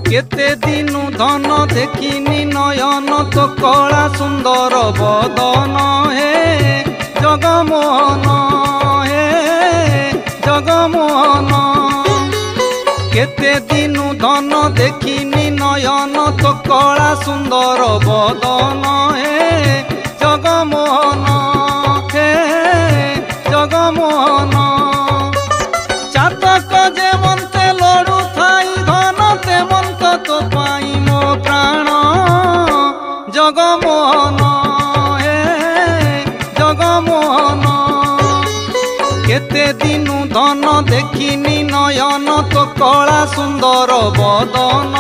केते दिनु धन देखिनी नयन तो कला सुंदर बदन हे जगमोहन हे जगमोहन। केते दिनु धन देखिनी नयन तो कला सुंदर बदन हे जगमोहन हे जगमोहन। चातक जेमंते लड़ू थाई धन तेमंत तो पाई मो प्राण जगमोहन हे जगमोहन। केते दिनु धन देखिनी नयन तो कला सुंदर बदन